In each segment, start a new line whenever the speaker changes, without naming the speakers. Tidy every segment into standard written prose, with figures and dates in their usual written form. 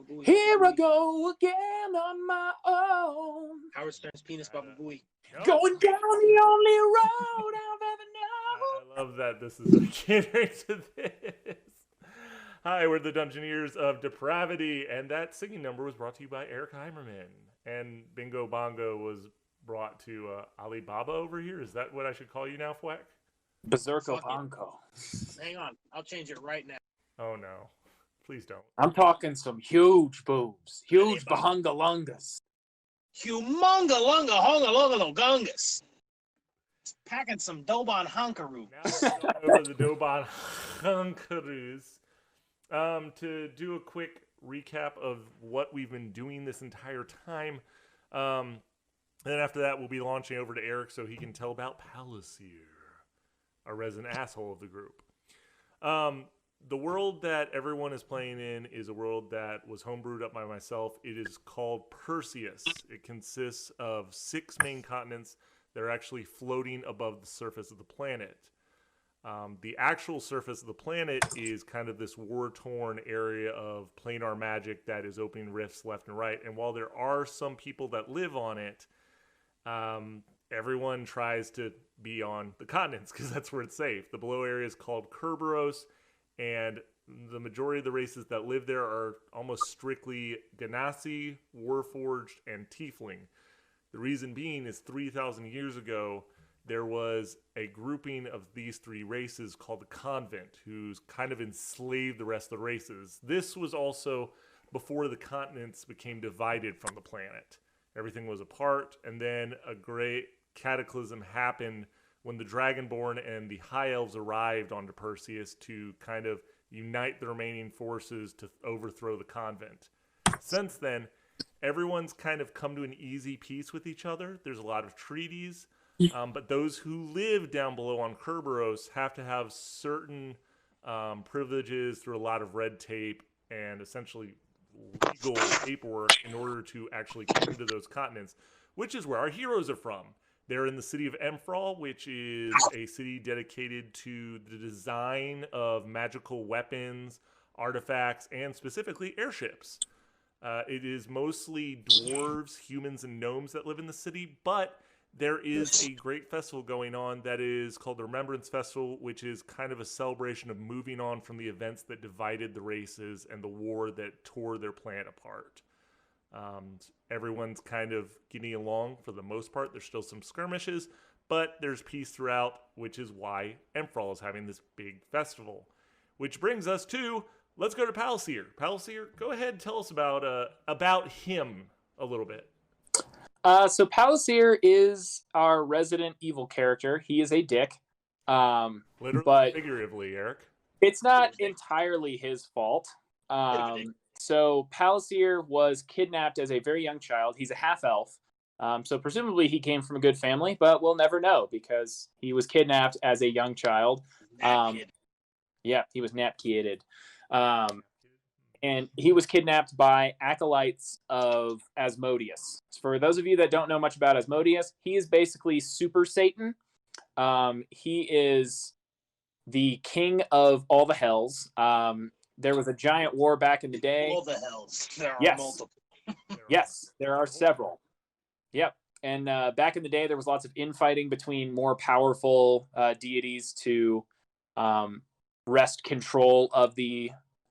Booey.
Here I go again on my own.
Howard Stern's penis, Baba Booey.
Going down the only road I've ever known.
I love that this is catering to this. Hi, we're the Dungeoneers of Depravity, and that singing number was brought to you by Eric Heimerman. And Bingo Bongo was brought to Alibaba over here. Is that what I should call you now, Fwack?
Berserko Bonko.
Hang on, I'll change it right now.
Oh, no. Please don't.
I'm talking some huge boobs. Huge bahungalungas.
Humonga lunga honga longa gungus. Packing some Dobon Honkaroo.
Now over the Dobon Hunkaroos to do a quick recap of what we've been doing this entire time. And then after that, we'll be launching over to Eric so he can tell about Palisier, our resident asshole of the group. The world that everyone is playing in is a world that was homebrewed up by myself. It is called Perseus. It consists of 6 main continents that are actually floating above the surface of the planet. The actual surface of the planet is kind of this war-torn area of planar magic that is opening rifts left and right. And while there are some people that live on it, everyone tries to be on the continents because that's where it's safe. The below area is called Kerberos, and the majority of the races that live there are almost strictly Ganassi, Warforged, and Tiefling. The reason being is 3,000 years ago, there was a grouping of these 3 races called the Convent, who's kind of enslaved the rest of the races. This was also before the continents became divided from the planet. Everything was apart, and then a great cataclysm happened when the Dragonborn and the High Elves arrived onto Perseus to kind of unite the remaining forces to overthrow the Convent. Since then, everyone's kind of come to an easy peace with each other. There's a lot of treaties, but those who live down below on Kerberos have to have certain privileges through a lot of red tape and essentially legal paperwork in order to actually come to those continents, which is where our heroes are from. They're in the city of Emfral, which is a city dedicated to the design of magical weapons, artifacts, and specifically airships. It is mostly dwarves, humans, and gnomes that live in the city, but there is a great festival going on that is called the Remembrance Festival, which is kind of a celebration of moving on from the events that divided the races and the war that tore their planet apart. Everyone's kind of getting along for the most part. There's still some skirmishes, but there's peace throughout, which is why Emfral is having this big festival. Which brings us to, let's go to Palisier. Palisier, go ahead and tell us about him a little bit.
So Palisier is our resident evil character. He is a dick.
Literally,
but
figuratively, Eric.
It's not entirely his fault. So Palisier was kidnapped as a very young child. He's a half-elf. So presumably he came from a good family, but we'll never know because he was kidnapped as a young child. Yeah, he was nap-kidded. And he was kidnapped by acolytes of Asmodeus. For those of you that don't know much about Asmodeus, he is basically Super Satan. He is the king of all the hells. There was a giant war back in the day.
All the hells. There are multiple.
Yes, there are several. Yep. And back in the day, there was lots of infighting between more powerful deities to wrest control of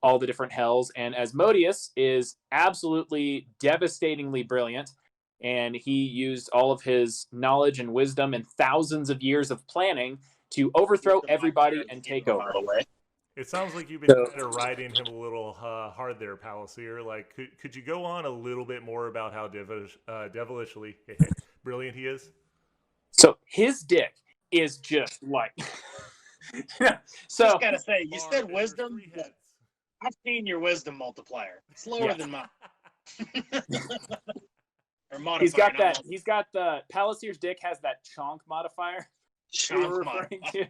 all the different hells. And Asmodeus is absolutely devastatingly brilliant. And he used all of his knowledge and wisdom and thousands of years of planning to overthrow everybody and take over.
It sounds like you've been kind of riding him a little hard there, Palisier. Like, could you go on a little bit more about how devilishly brilliant he is?
So his dick is just like... So
just gotta say, you said wisdom. I've seen your wisdom multiplier. It's lower than mine. Or modifier.
He's got the Palisier's dick has that chonk modifier.
Chonk modifier.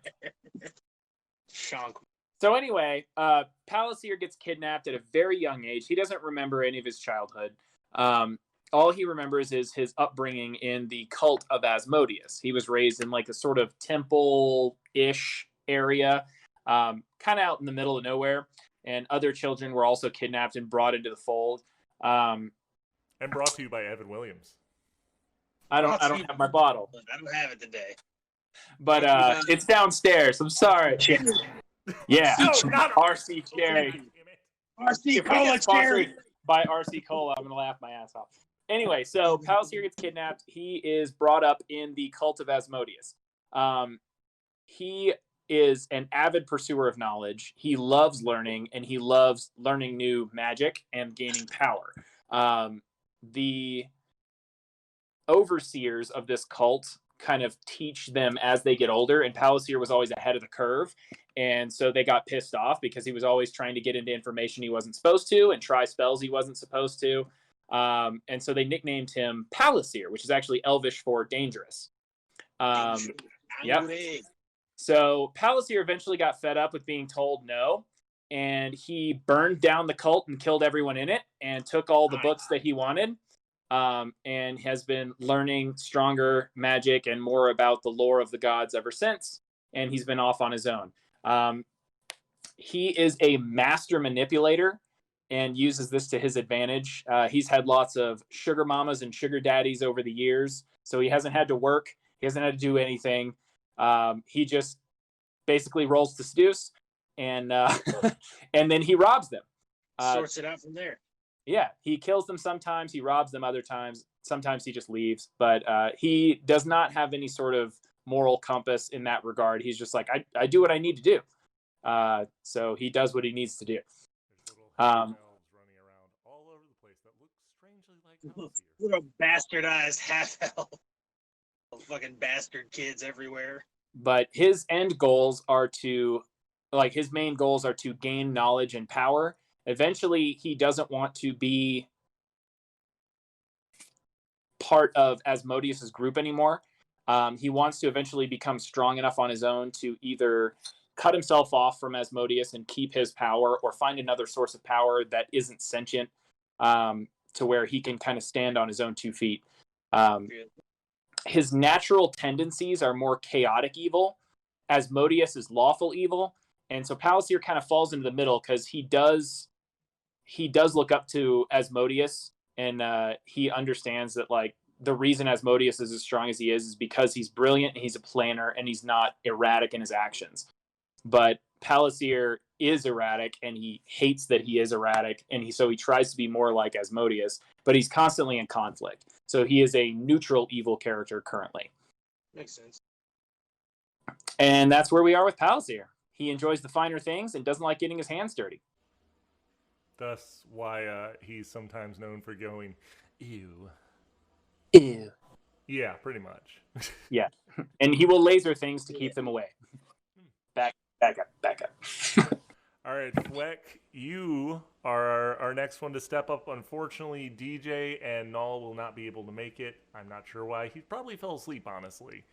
Chonk.
So anyway, Palisier gets kidnapped at a very young age. He doesn't remember any of his childhood. All he remembers is his upbringing in the cult of Asmodeus. He was raised in like a sort of temple-ish area, kind of out in the middle of nowhere. and other children were also kidnapped and brought into the fold.
And brought to you by Evan Williams.
I don't have my bottle.
I don't have it today.
But it's downstairs. I'm sorry. Yeah.
No, not
RC Cherry.
RC Cola Cherry.
By RC Cola, I'm going to laugh my ass off. Anyway, so Palliser gets kidnapped. He is brought up in the cult of Asmodeus. He is an avid pursuer of knowledge. He loves learning, and he loves learning new magic and gaining power. The overseers of this cult kind of teach them as they get older, and Palliser was always ahead of the curve, and so they got pissed off because he was always trying to get into information he wasn't supposed to and try spells he wasn't supposed to, and so they nicknamed him Palliser, which is actually Elvish for dangerous. Yep. So Palliser eventually got fed up with being told no, and he burned down the cult and killed everyone in it and took all the books that he wanted, and has been learning stronger magic and more about the lore of the gods ever since, and he's been off on his own. He is a master manipulator and uses this to his advantage. He's had lots of sugar mamas and sugar daddies over the years, so he hasn't had to work. He hasn't had to do anything. He just basically rolls to seduce, and and then he robs them.
Sorts it out from there.
Yeah, he kills them sometimes. He robs them other times. Sometimes he just leaves. But he does not have any sort of moral compass in that regard. He's just like, I do what I need to do. So he does what he needs to do.
Running around all over the place that look strangely like Palliser.
Little bastardized half-elf. Fucking bastard kids everywhere.
But his end goals are to, like, his main goals are to gain knowledge and power. Eventually, he doesn't want to be part of Asmodeus's group anymore. He wants to eventually become strong enough on his own to either cut himself off from Asmodeus and keep his power, or find another source of power that isn't sentient, to where he can kind of stand on his own 2 feet. His natural tendencies are more chaotic evil. Asmodeus is lawful evil. And so Palliser kind of falls into the middle because he does look up to Asmodeus, and he understands that, like, the reason Asmodeus is as strong as he is because he's brilliant and he's a planner and he's not erratic in his actions. But Palliser is erratic, and he hates that he is erratic, and so he tries to be more like Asmodeus, but he's constantly in conflict. So he is a neutral evil character currently.
Makes sense.
And that's where we are with Palliser. He enjoys the finer things and doesn't like getting his hands dirty.
Thus why he's sometimes known for going, ew.
Ew.
Yeah, pretty much.
Yeah. And he will laser things to keep them away. Back up.
All right, Fleck, you are our next one to step up. Unfortunately, DJ and Null will not be able to make it. I'm not sure why. He probably fell asleep, honestly.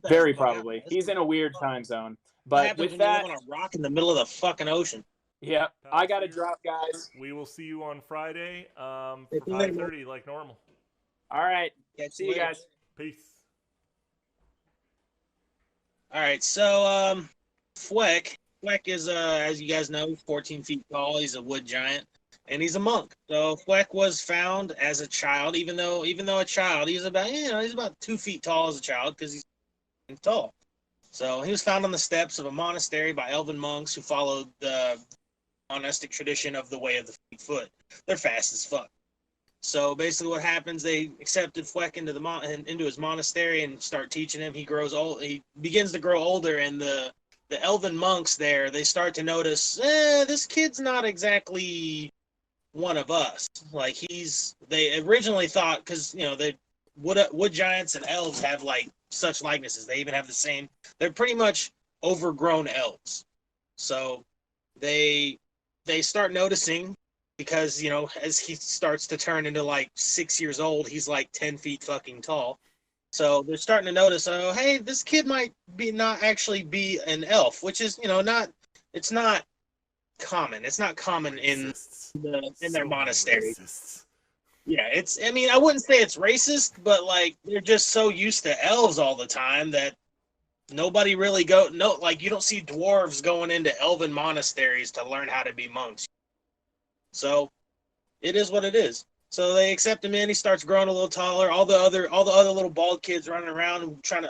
Very probably. He's in a weird time zone. But with that,
you live on a rock in the middle of the fucking ocean.
Yeah, I got to drop, guys.
We will see you on Friday for 5:30 like normal.
All right. See you guys.
Peace.
All right, so Fleck is, as you guys know, 14 feet tall. He's a wood giant, and he's a monk. So Fleck was found as a child, even though a child, he's about 2 feet tall as a child because he's tall. So he was found on the steps of a monastery by elven monks who followed the monastic tradition of the way of the foot. They're fast as fuck. So basically, what happens? They accepted Fleck into his monastery and start teaching him. He grows old. He begins to grow older, and the elven monks there, they start to notice, this kid's not exactly one of us. Like, they originally thought, because, they wood giants and elves have, like, such likenesses. They even have the same, they're pretty much overgrown elves. So they start noticing, because, as he starts to turn into, like, 6 years old, he's, like, 10 feet fucking tall. So they're starting to notice, oh, hey, this kid might not actually be an elf, which is, it's not common. It's not common in their monastery.
Racists.
Yeah, I wouldn't say it's racist, but, like, they're just so used to elves all the time that nobody really like you don't see dwarves going into elven monasteries to learn how to be monks. So it is what it is. So they accept him in. He starts growing a little taller. All the other little bald kids running around,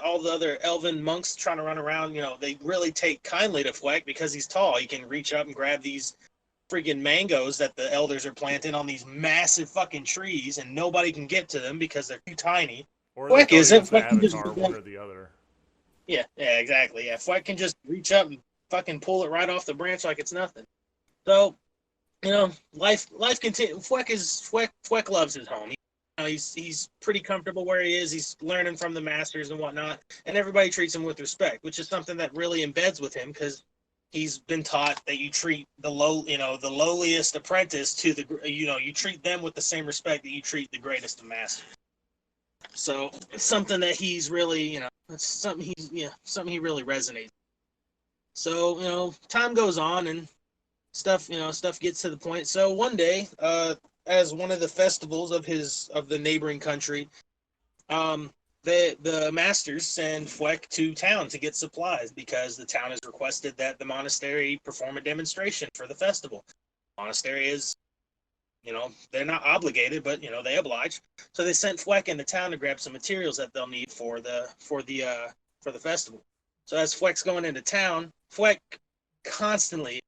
all the other elven monks trying to run around. They really take kindly to Fleck because he's tall. He can reach up and grab these freaking mangoes that the elders are planting on these massive fucking trees, and nobody can get to them because they're too tiny.
Or they
Fleck
thought he
isn't.
was the
Fleck can just
Avatar, one or the other.
yeah, exactly. Yeah, Fleck can just reach up and fucking pull it right off the branch like it's nothing. So, life continues. Fleck loves his home. He's pretty comfortable where he is. He's learning from the masters and whatnot, and everybody treats him with respect, which is something that really embeds with him because he's been taught that you treat the lowliest apprentice to you treat them with the same respect that you treat the greatest of masters. So it's something that he's really, it's something something he really resonates. So, time goes on and stuff gets to the point. So one day, as one of the festivals of the neighboring country, the masters send Fleck to town to get supplies because the town has requested that the monastery perform a demonstration for the festival. Monastery is, they're not obligated, but they oblige. So they sent Fleck into town to grab some materials that they'll need for the festival. So as Fleck's going into town, Fleck constantly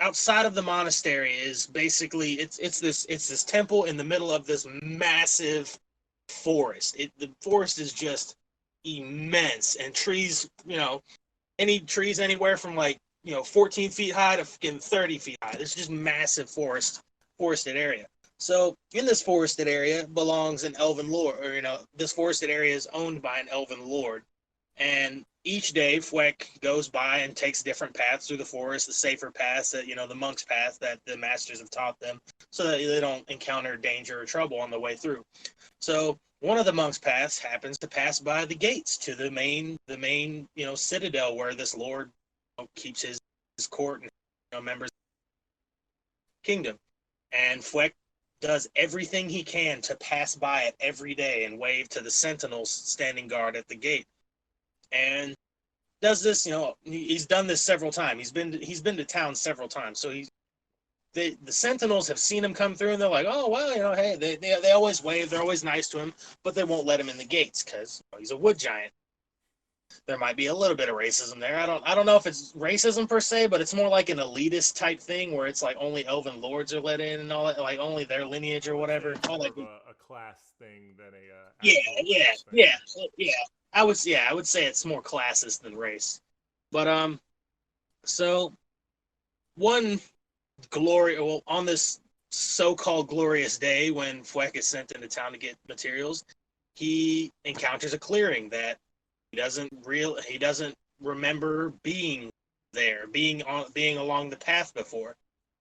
outside of the monastery is basically it's this temple in the middle of this massive forest. The forest is just immense, and trees, any trees anywhere from 14 feet high to 30 feet high. It's just massive forested area. So in this forested area belongs an elven lord, or this forested area is owned by an elven lord. And each day, Fleck goes by and takes different paths through the forest, the safer paths that, the monk's path that the masters have taught them, so that they don't encounter danger or trouble on the way through. So one of the monk's paths happens to pass by the gates to the main, citadel where this lord keeps his court and members of the kingdom. And Fleck does everything he can to pass by it every day and wave to the sentinels standing guard at the gate. And does this, he's done this several times. He's been to town several times. So the sentinels have seen him come through, and they're like, oh well, hey, they always wave, they're always nice to him, but they won't let him in the gates because he's a wood giant. There might be a little bit of racism there. I don't know if it's racism per se, but it's more like an elitist type thing where it's like only elven lords are let in and all that, like only their lineage or whatever.
More
like
of a class thing than a
yeah. I would say it's more classist than race. But so on this so-called glorious day when Fleck is sent into town to get materials, he encounters a clearing that he doesn't remember being there, being along the path before.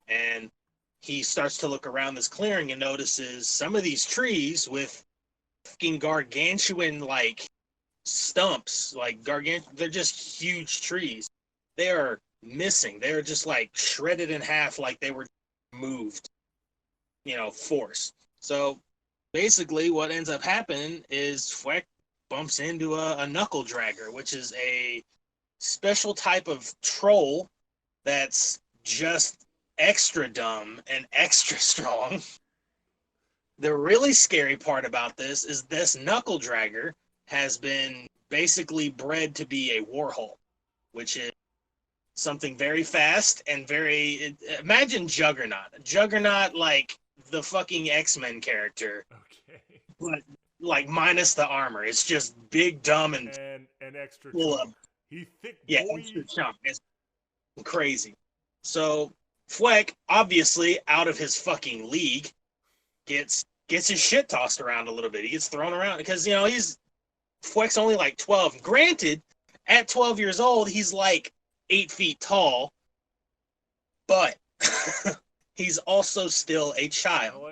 And he starts to look around this clearing and notices some of these trees with fucking gargantuan stumps, they're just huge trees. They are missing. They're just shredded in half, like they were moved, force. So basically what ends up happening is Fleck bumps into a knuckle dragger, which is a special type of troll that's just extra dumb and extra strong. The really scary part about this is this knuckle dragger has been basically bred to be a warhol, which is something very fast and imagine Juggernaut like the fucking X-Men character.
Okay.
But minus the armor. It's just big, dumb, and
extra
full
chunk.
of,
He thick
yeah,
boy.
extra chunk. It's crazy. So Fleck, obviously out of his fucking league, gets his shit tossed around a little bit. He gets thrown around because Fleck's only 12. Granted, at 12 years old, he's 8 feet tall, but he's also still a child.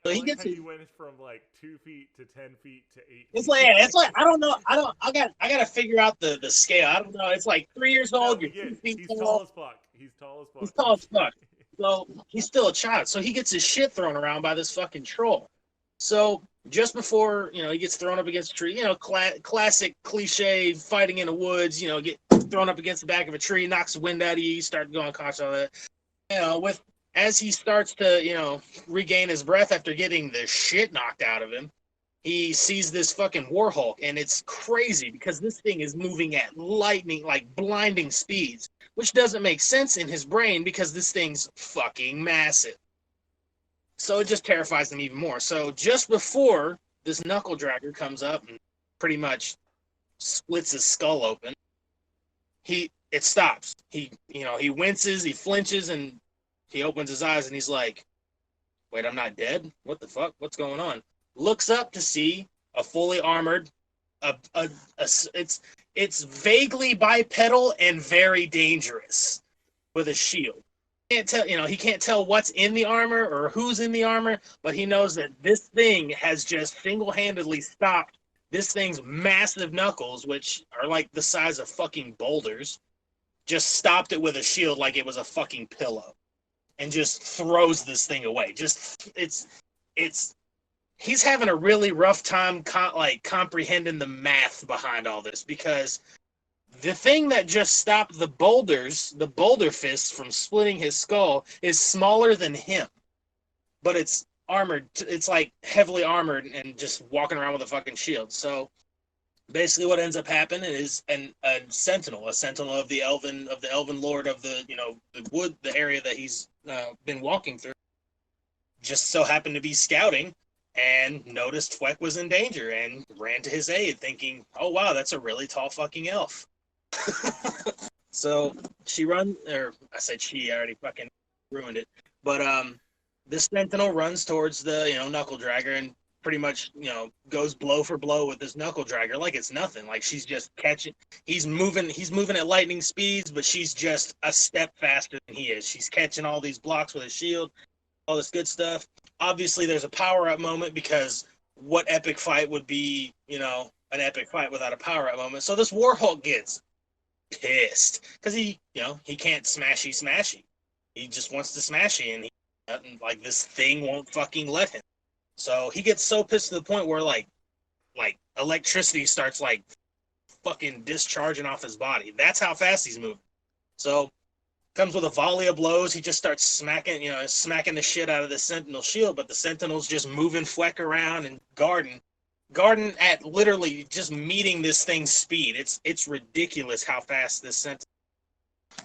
I like how you went from 2 feet to 10 feet to 8
It's
feet.
I don't know. I gotta figure out the scale. I don't know. It's 3 years old.
No,
You're 2 feet
he's
tall.
tall as fuck. He's tall as fuck.
So he's still a child. So he gets his shit thrown around by this fucking troll. So just before, he gets thrown up against a tree, classic cliche fighting in the woods, get thrown up against the back of a tree, knocks the wind out of you, start going conscious of it. As he starts to, regain his breath after getting the shit knocked out of him, he sees this fucking Warhawk, and it's crazy because this thing is moving at lightning, like blinding speeds, which doesn't make sense in his brain because this thing's fucking massive. So it just terrifies him even more. So just before this knuckle dragger comes up and pretty much splits his skull open, it stops. He winces, he flinches, and he opens his eyes and he's like, "Wait, I'm not dead? What the fuck? What's going on?" Looks up to see a fully armored, it's vaguely bipedal and very dangerous with a shield. He can't tell what's in the armor or who's in the armor, but he knows that this thing has just single-handedly stopped this thing's massive knuckles, which are like the size of fucking boulders, just stopped it with a shield like it was a fucking pillow, and just throws this thing away. He's having a really rough time comprehending the math behind all this, because the thing that just stopped the boulder fists from splitting his skull is smaller than him, but it's armored. It's like heavily armored and just walking around with a fucking shield. So basically what ends up happening is a sentinel of the elven lord of the the area that he's been walking through, just so happened to be scouting and noticed Fweck was in danger and ran to his aid, thinking, "Oh wow, that's a really tall fucking elf." So she runs, or I said she, I already fucking ruined it. But this sentinel runs towards the knuckle dragger and pretty much goes blow for blow with this knuckle dragger like it's nothing. Like she's just catching. He's moving at lightning speeds, but she's just a step faster than he is. She's catching all these blocks with a shield, all this good stuff. Obviously, there's a power-up moment, because what epic fight would be, an epic fight without a power-up moment? So this Warhawk gets pissed because he can't smashy. He just wants to smashy, and like this thing won't fucking let him. So he gets so pissed to the point where like electricity starts like fucking discharging off his body. That's how fast he's moving. So comes with a volley of blows. He just starts smacking the shit out of the Sentinel shield, but the Sentinel's just moving Fweck around and guarding at literally just meeting this thing's speed. It's ridiculous how fast this Sentinel.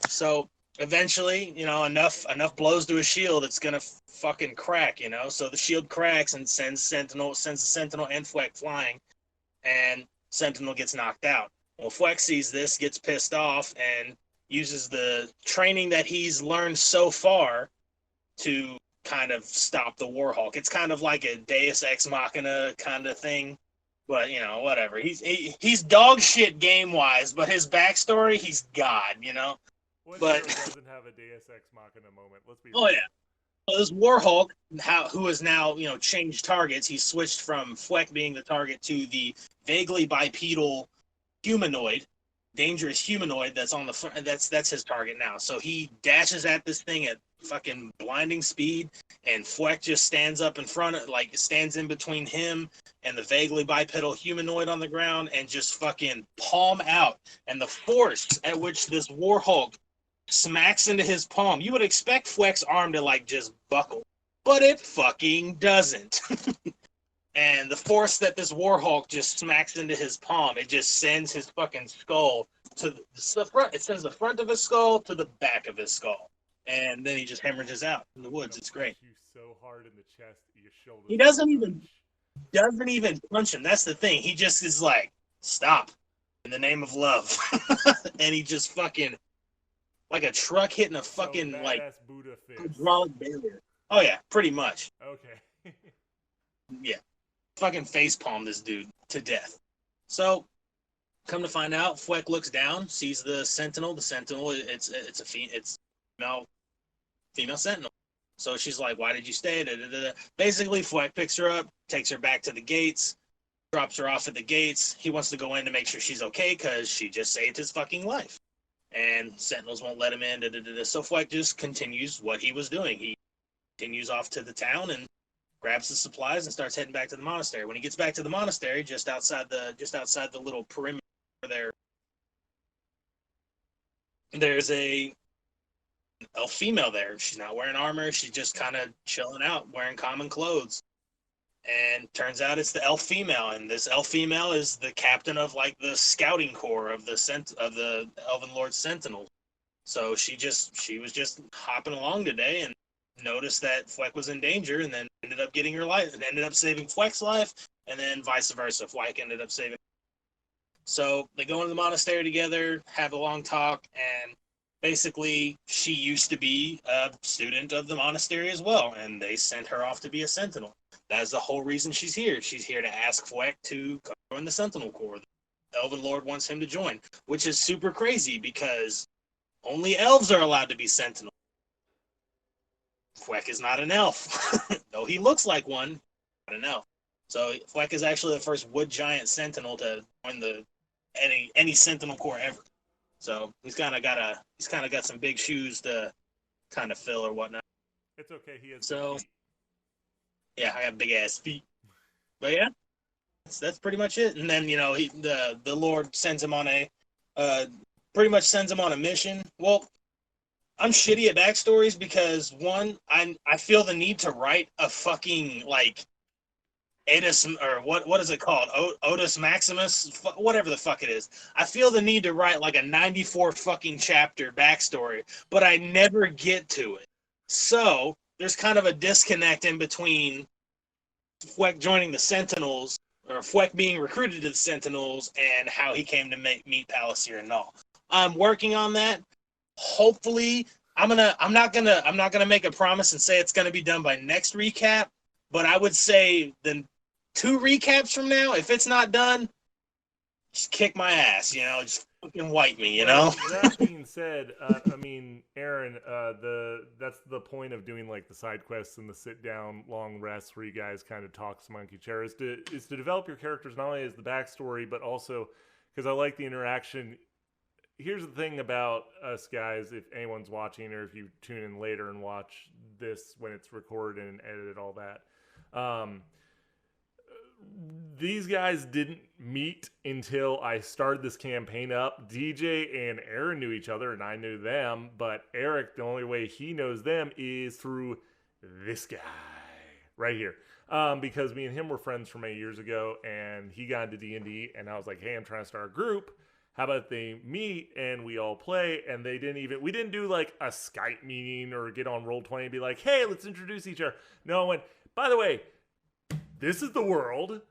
So eventually, enough blows to his shield, it's gonna fucking crack. So the shield cracks and sends the Sentinel and Fweck flying, and Sentinel gets knocked out. Well, Fweck sees this, gets pissed off, and uses the training that he's learned so far to kind of stop the Warhawk. It's kind of like a Deus Ex Machina kind of thing, but whatever. He's dog shit game wise, but his backstory, he's God.
But doesn't have a Deus Ex Machina moment. Let's be.
Oh real. Yeah. Well, this Warhawk, who has now changed targets. He's switched from Fweck being the target to the vaguely bipedal humanoid. Dangerous humanoid that's on the front. That's his target now. So he dashes at this thing at fucking blinding speed, and Fweck just stands up in front of, stands in between him and the vaguely bipedal humanoid on the ground, and just fucking palm out. And the force at which this Warhawk smacks into his palm, you would expect Fweck's arm to just buckle, but it fucking doesn't. And the force that this Warhawk just smacks into his palm, it just sends his fucking skull to the front. It sends the front of his skull to the back of his skull. And then he just hemorrhages out in the woods. It's great.
You so hard in the chest that your shoulders.
He doesn't even punch him. That's the thing. He just is like, "Stop in the name of love." And he just fucking, like a truck hitting a fucking
Buddha fist.
Hydraulic barrier. Oh yeah, pretty much.
Okay.
Yeah. Fucking facepalm this dude to death. So, come to find out, Fweck looks down, sees the Sentinel. The Sentinel, it's female Sentinel. So she's like, "Why did you stay?" Basically, Fweck picks her up, takes her back to the gates, drops her off at the gates. He wants to go in to make sure she's okay because she just saved his fucking life. And Sentinels won't let him in. So Fweck just continues what he was doing. He continues off to the town and grabs the supplies, and starts heading back to the monastery. When he gets back to the monastery, just outside the little perimeter there, there's a female there. She's not wearing armor. She's just kind of chilling out, wearing common clothes. And turns out it's the elf female, and this elf female is the captain of like the scouting corps of the Elven Lord Sentinels. So she was just hopping along today and noticed that Fleck was in danger, and then ended up getting her life, and ended up saving Fleck's life, and then vice versa. Fleck ended up saving. So they go into the monastery together, have a long talk, and basically she used to be a student of the monastery as well, and they sent her off to be a sentinel. That's the whole reason she's here. She's here to ask Fleck to join the Sentinel Corps. The Elven Lord wants him to join, which is super crazy because only elves are allowed to be sentinels. Fleck is not an elf, though he looks like one. Not an elf. So Fleck is actually the first wood giant sentinel to join any Sentinel Corps ever. So he's kind of got some big shoes to kind of fill or whatnot.
It's okay. He has
So
feet.
yeah, I got big ass feet. But yeah, that's pretty much it. And then the Lord sends him on pretty much sends him on a mission. Well, I'm shitty at backstories because one, I feel the need to write a fucking like Otis, or what is it called? Otis Maximus, whatever the fuck it is. I feel the need to write like a 94 fucking chapter backstory, but I never get to it. So there's kind of a disconnect in between Fleck joining the Sentinels, or Fleck being recruited to the Sentinels, and how he came to meet Palliser and all. I'm working on that. Hopefully, I'm not gonna make a promise and say it's gonna be done by next recap, but I would say the 2 recaps from now, if it's not done, just kick my ass, just fucking wipe me,
That being said, I mean, Aaron, that's the point of doing like the side quests and the sit down long rests where you guys kind of talk some monkey chair is to develop your characters not only as the backstory but also because I like the interaction. Here's the thing about us guys, if anyone's watching or if you tune in later and watch this when it's recorded and edited, all that. These guys didn't meet until I started this campaign up. DJ and Aaron knew each other and I knew them, but Eric, the only way he knows them is through this guy right here. Because me and him were friends from 8 years ago and he got into D&D and I was like, hey, I'm trying to start a group. How about they meet and we all play? And we didn't do like a Skype meeting or get on Roll20 and be like, hey, let's introduce each other. No, I went, by the way, this is the world.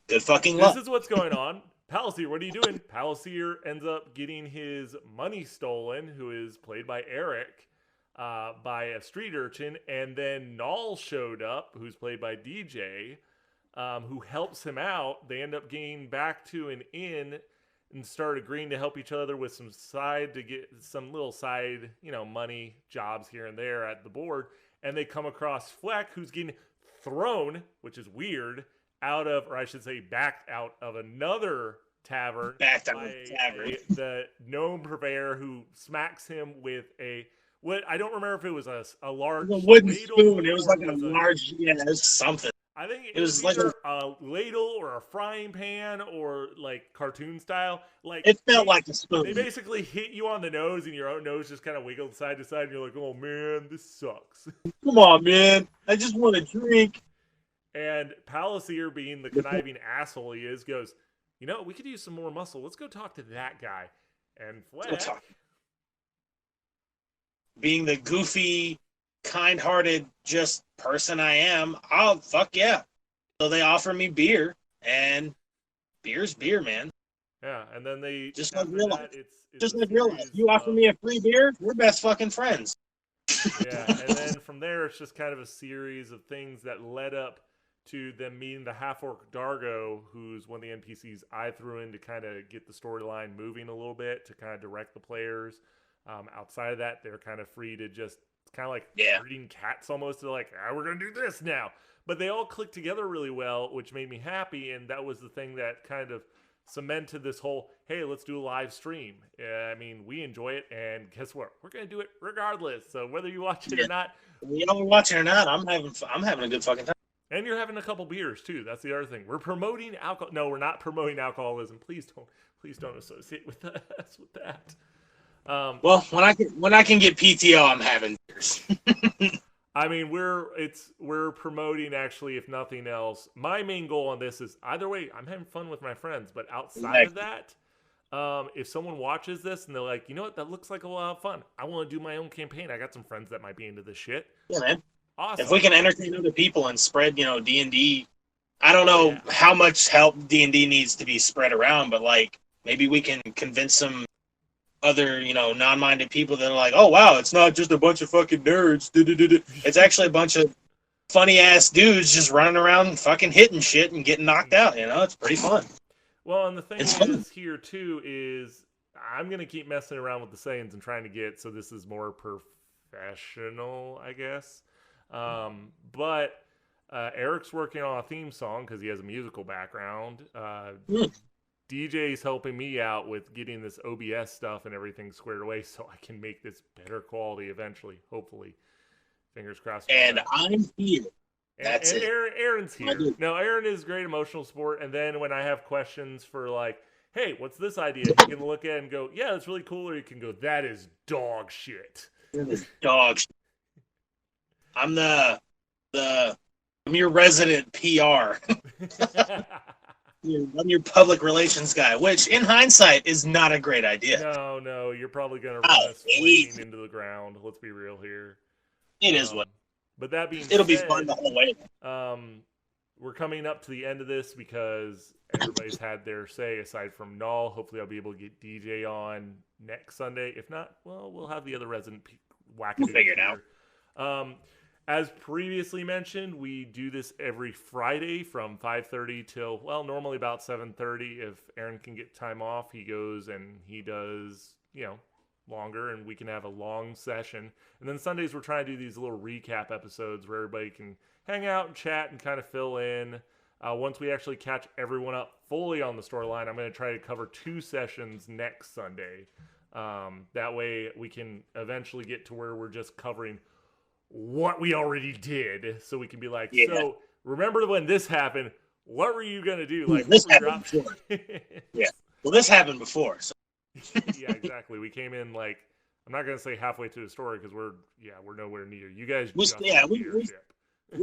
Good fucking luck.
This is what's going on. Palliser, what are you doing? Palliser ends up getting his money stolen, who is played by Eric, by a street urchin. And then Null showed up, who's played by DJ, who helps him out. They end up getting back to an inn and start agreeing to help each other with some little side, money jobs here and there at the board. And they come across Fleck, who's getting thrown, which is weird, backed out of another tavern.
Backed out of the tavern.
The gnome purveyor who smacks him with what I don't remember if it was a large
wooden
ladle
spoon. It was like
or
a large, it was something.
I think
it was like
either a ladle or a frying pan or like cartoon style. Like
it felt like a spoon.
They basically hit you on the nose and your own nose just kind of wiggled side to side and you're like, oh man, this sucks.
Come on, man. I just want a drink.
And Palliser, being the conniving asshole he is, goes, we could use some more muscle. Let's go talk to that guy. And Fleck,
being the goofy, kind-hearted, just person I am, fuck yeah. So they offer me beer, and beer's beer, man.
Yeah, and then they
just like real life. You offer me a free beer, we're best fucking friends.
Yeah, and then from there, it's just kind of a series of things that led up to them meeting the half-orc Dargo, who's one of the NPCs I threw in to kind of get the storyline moving a little bit, to kind of direct the players. Outside of that, they're kind of free to just, it's kind of like breeding cats almost. They're like, we're going to do this now. But they all click together really well, which made me happy, and that was the thing that kind of cemented this whole, hey, let's do a live stream. I mean, we enjoy it, and guess what? We're gonna do it regardless. So whether you watch it or not,
y'all are watching or not, I'm having a good fucking time.
and you're having a couple beers too. That's the other thing. We're promoting alcohol. No, we're not promoting alcoholism. Please don't associate with us with that.
Well, when I can get PTO, I'm having beers.
I mean, we're promoting, actually, if nothing else. My main goal on this is, either way, I'm having fun with my friends, but outside of that, if someone watches this and they're like, you know what, that looks like a lot of fun, I want to do my own campaign. I got some friends that might be into this shit.
Yeah, man.
Awesome.
If we can entertain other people and spread, D&D, I don't know how much help D&D needs to be spread around, but like maybe we can convince some other, non-minded people that are like, oh, wow, it's not just a bunch of fucking nerds. It's actually a bunch of funny-ass dudes just running around fucking hitting shit and getting knocked out, It's pretty fun.
Well, and the thing is here, too, is I'm going to keep messing around with the sayings and trying to get, so this is more professional, I guess. But Eric's working on a theme song because he has a musical background. DJ's helping me out with getting this OBS stuff and everything squared away so I can make this better quality eventually, hopefully. Fingers crossed.
And I'm here. That's
and
it.
Aaron's here. No, Aaron is great emotional support. And then when I have questions for like, hey, what's this idea? You can look at it and go, yeah, that's really cool. Or you can go, that is dog shit.
That is dog shit. I'm I'm your resident PR. I'm your public relations guy, which in hindsight is not a great idea.
No, you're probably going to run us flaming into the ground. Let's be real here.
It is what.
But that being
it'll
said,
be fun the whole way.
We're coming up to the end of this because everybody's had their say aside from Null. Hopefully I'll be able to get DJ on next Sunday. If not, well, we'll have the other resident wackadoo.
We'll figure it out.
As previously mentioned, we do this every Friday from 5:30 till, well, normally about 7:30. If Aaron can get time off, he goes and he does, longer, and we can have a long session. And then Sundays, we're trying to do these little recap episodes where everybody can hang out and chat and kind of fill in. Once we actually catch everyone up fully on the storyline, I'm going to try to cover 2 sessions next Sunday. That way we can eventually get to where we're just covering what we already did, so we can be like, so remember when this happened, what were you gonna do? Like,
this
what were
happened before. Yeah, well, this happened before, so.
Yeah, exactly. We came in like, I'm not gonna say halfway through the story because we're nowhere near you guys.
We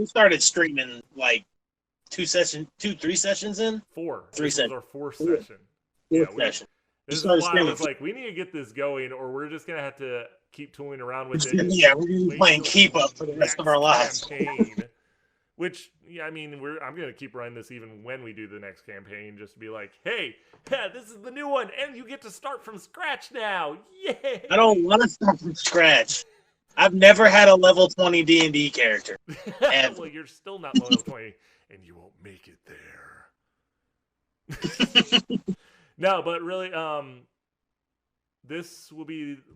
started streaming like 3 sessions in.
4.
3 sessions.
Our 4th session.
Session.
This is why I was like, we need to get this going, or we're just gonna have to keep tooling around with it.
Yeah, we're gonna be playing keep up for the rest of our lives.
Which, I mean, I'm gonna keep running this even when we do the next campaign, just to be like, hey, this is the new one, and you get to start from scratch now. Yay!
I don't want to start from scratch. I've never had a level 20 D&D character.
Well, you're still not level 20, and you won't make it there. No, but really,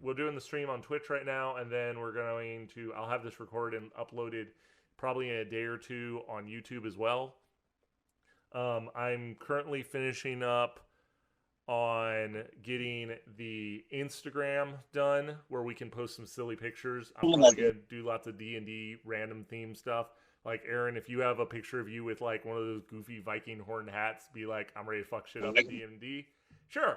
we're doing the stream on Twitch right now, and then I'll have this recorded and uploaded probably in a day or 2 on YouTube as well. I'm currently finishing up on getting the Instagram done, where we can post some silly pictures. I'm probably going to do lots of D&D random theme stuff. Like, Aaron, if you have a picture of you with, like, one of those goofy Viking horn hats, be like, I'm ready to fuck shit up with D&D. Sure.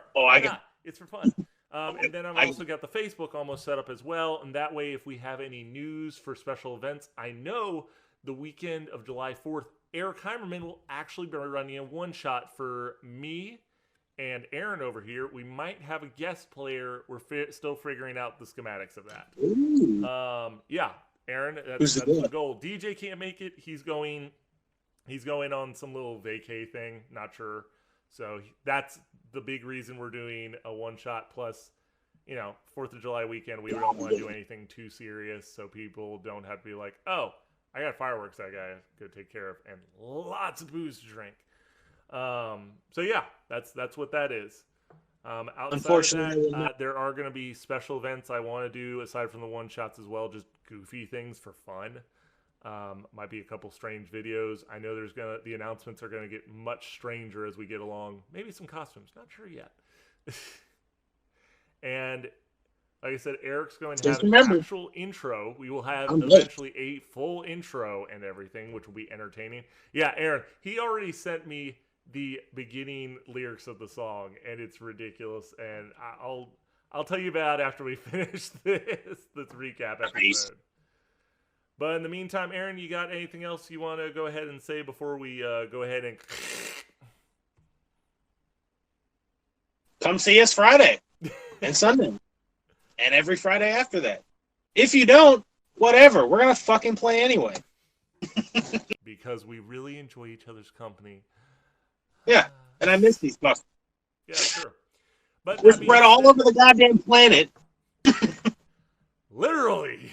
It's for fun. And then I've also got the Facebook almost set up as well. And that way, if we have any news for special events, I know the weekend of July 4th, Eric Heimerman will actually be running a one-shot for me and Aaron over here. We might have a guest player. We're still figuring out the schematics of that. Yeah. Aaron, that's the goal. DJ can't make it. He's going on some little vacay thing. Not sure. So that's the big reason we're doing a one-shot. Plus, 4th of July weekend, we don't want to do anything too serious, so people don't have to be like, oh, I got fireworks I gotta go take care of, and lots of booze to drink. So yeah, that's what that is. Outside of that, there are going to be special events I want to do aside from the one shots as well, just goofy things for fun. Might be a couple strange videos. I know the announcements are gonna get much stranger as we get along. Maybe some costumes, not sure yet. And like I said, Eric's going to have an actual intro. We will have eventually a full intro and everything, which will be entertaining. Yeah, Aaron, he already sent me the beginning lyrics of the song, and it's ridiculous. And I'll tell you about it after we finish this recap episode. Nice. But in the meantime, Aaron, you got anything else you want to go ahead and say before we go ahead and
come see us Friday and Sunday? And every Friday after that. If you don't, whatever. We're going to fucking play anyway.
Because we really enjoy each other's company.
Yeah, and I miss these fuckers.
Yeah, sure. But
we're spread all over the goddamn planet.
Literally.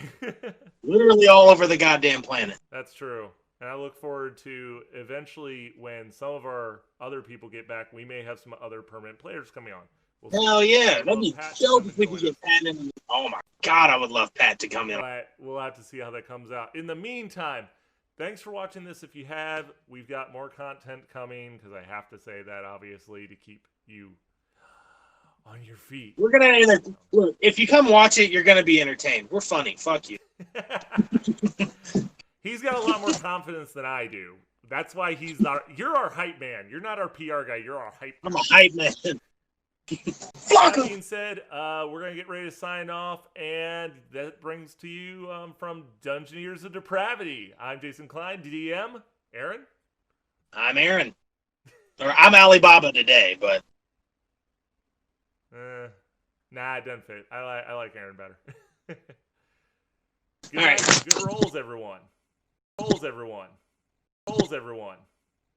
Literally all over the goddamn planet.
That's true. And I look forward to eventually when some of our other people get back, we may have some other permanent players coming on.
Hell yeah. That'd be dope if we could get Pat in. Oh my God, I would love Pat to come in.
But we'll have to see how that comes out. In the meantime, thanks for watching this. If you have, we've got more content coming because I have to say that, obviously, to keep you on your feet.
We're going to look, if you come watch it, you're going to be entertained. We're funny. Fuck you.
He's got a lot more confidence than I do. That's why you're our hype man. You're not our PR guy. You're our hype man.
I'm a hype man.
That being said, we're going to get ready to sign off, and that brings to you from Dungeoneers of Depravity. I'm Jason Klein, DDM. Aaron?
I'm Aaron. Or I'm Alibaba today, but...
Nah, it doesn't fit. I like Aaron better. Good
All right.
Good rolls, everyone. Rolls, everyone. Rolls, everyone.